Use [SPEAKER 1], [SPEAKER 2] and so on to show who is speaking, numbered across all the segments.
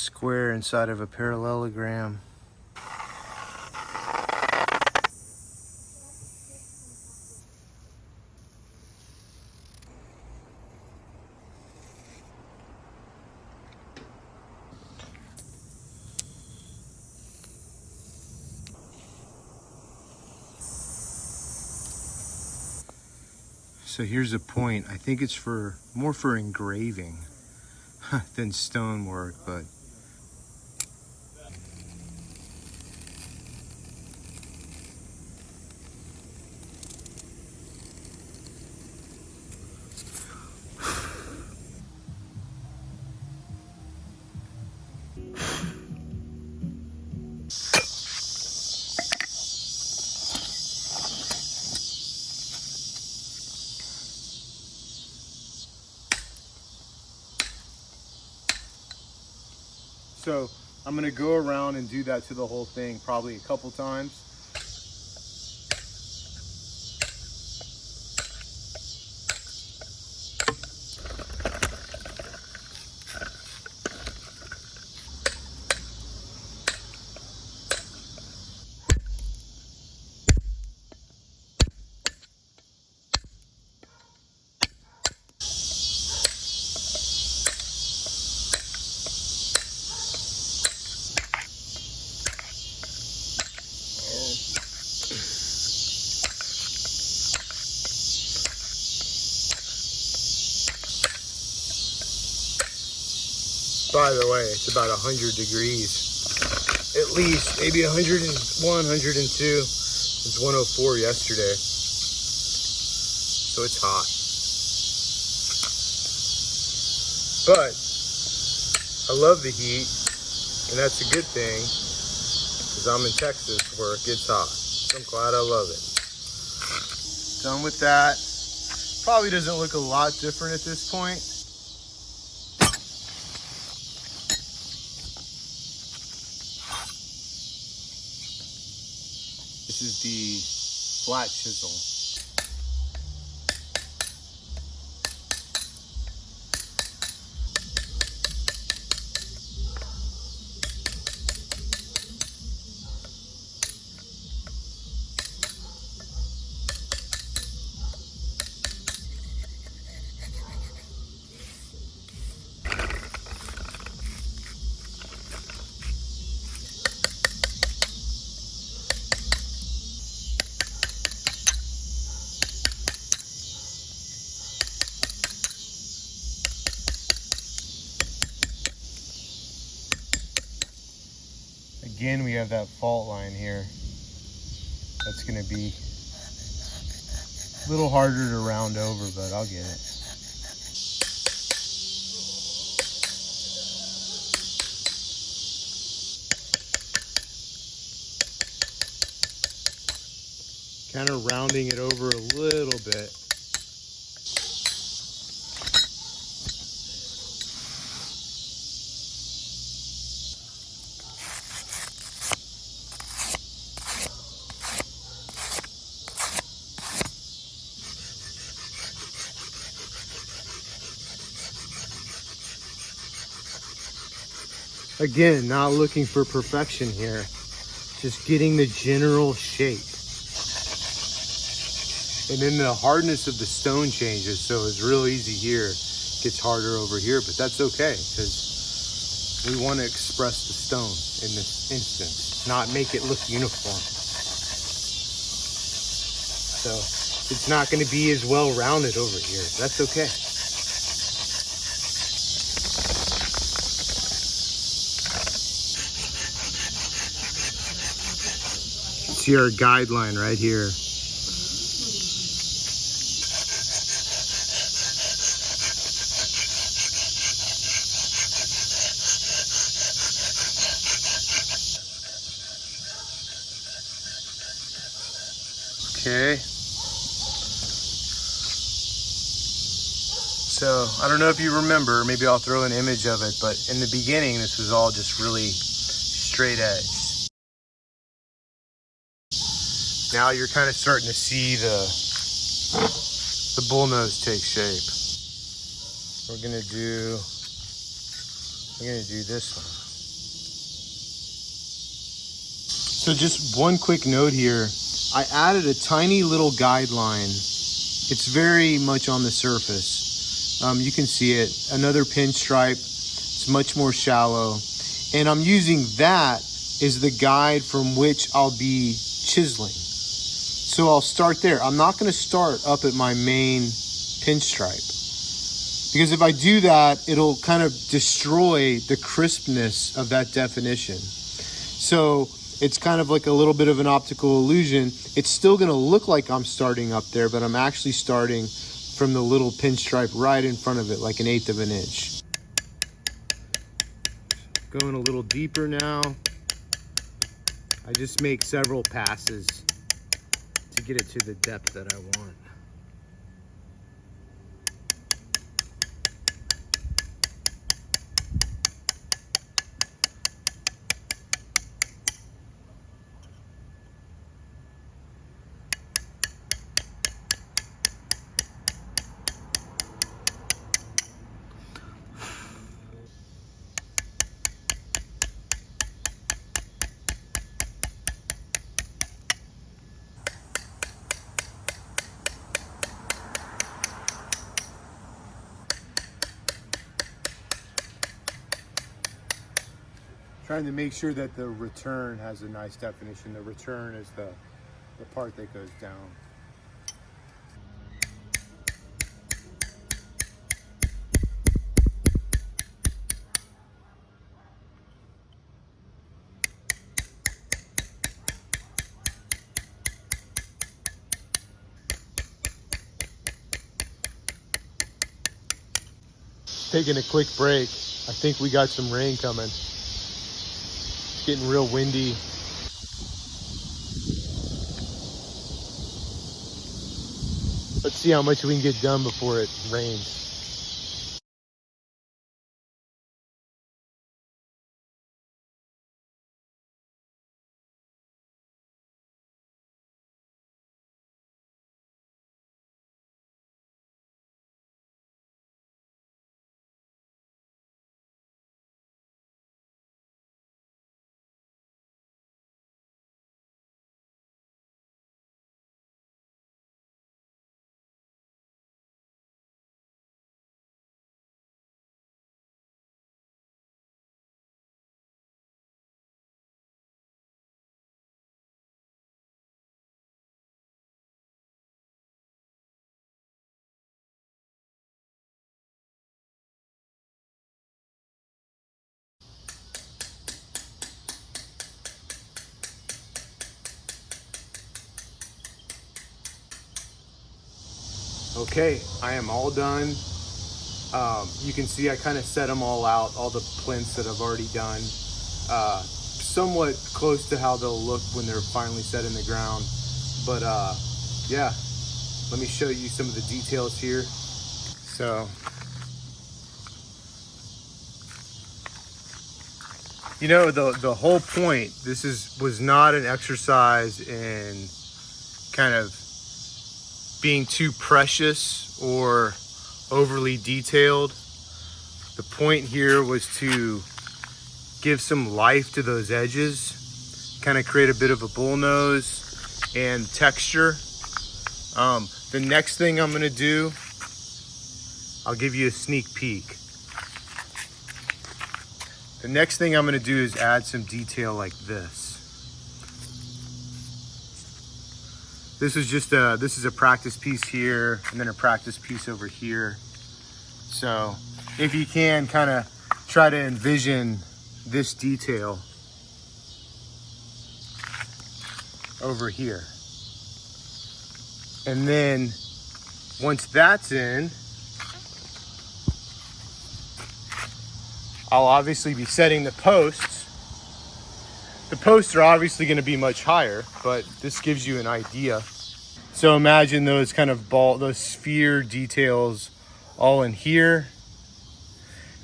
[SPEAKER 1] square inside of a parallelogram. So here's a point. I think it's for more for engraving than stonework, but so I'm gonna go around and do that to the whole thing probably a couple times. By the way, it's about 100 degrees, at least, maybe 101, 102. It was 104 yesterday, so it's hot. But I love the heat, and that's a good thing, because I'm in Texas where it gets hot. So I'm glad I love it. Done with that. Probably doesn't look a lot different at this point. This is the flat chisel. Again, we have that fault line here. That's gonna be a little harder to round over, but I'll get it. Kind of rounding it over a little bit. Again, not looking for perfection here, just getting the general shape. And then the hardness of the stone changes, so it's real easy here, gets harder over here, but that's okay, because we want to express the stone in this instance, not make it look uniform. So it's not going to be as well rounded over here. That's okay. See our guideline right here. Okay. So I don't know if you remember, maybe I'll throw an image of it, but in the beginning, this was all just really straight edge. Now you're kind of starting to see the bullnose take shape. We're gonna do this one. So just one quick note here. I added a tiny little guideline. It's very much on the surface. You can see it. Another pinstripe. It's much more shallow. And I'm using that as the guide from which I'll be chiseling. So I'll start there. I'm not going to start up at my main pinstripe, because if I do that, it'll kind of destroy the crispness of that definition. So it's kind of like a little bit of an optical illusion. It's still going to look like I'm starting up there, but I'm actually starting from the little pinstripe right in front of it, like 1/8 of an inch. Going a little deeper now. I just make several passes to get it to the depth that I want. Trying to make sure that the return has a nice definition. The return is the part that goes down. Taking a quick break. I think we got some rain coming. It's getting real windy. Let's see how much we can get done before it rains. Okay, I am all done. You can see I kind of set them all out, all the plinths that I've already done. Somewhat close to how they'll look when they're finally set in the ground. But yeah, let me show you some of the details here. So, you know, the whole point, was not an exercise in kind of being too precious or overly detailed. The point here was to give some life to those edges, kind of create a bit of a bull nose and texture. The next thing I'm gonna do, I'll give you a sneak peek. The next thing I'm gonna do is add some detail like this. This is a practice piece here, and then a practice piece over here. So if you can kind of try to envision this detail over here. And then once that's in, I'll obviously be setting the posts. The posts are obviously going to be much higher, but this gives you an idea. So imagine those kind of those sphere details all in here.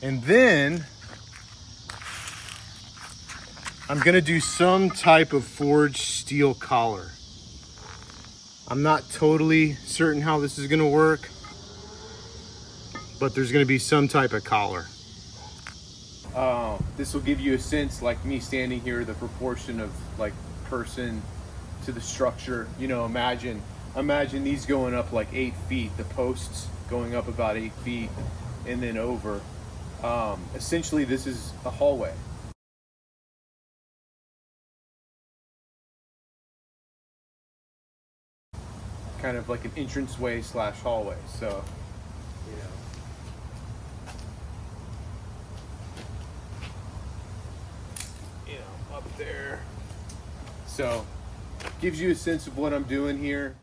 [SPEAKER 1] And then I'm going to do some type of forged steel collar. I'm not totally certain how this is going to work, but there's going to be some type of collar. This will give you a sense, like me standing here, the proportion of like
[SPEAKER 2] person to the structure. You know, imagine these going up like 8 feet, the posts going up about 8 feet and then over. Essentially, this is a hallway. Kind of like an entranceway slash hallway. So, up there. So, gives you a sense of what I'm doing here.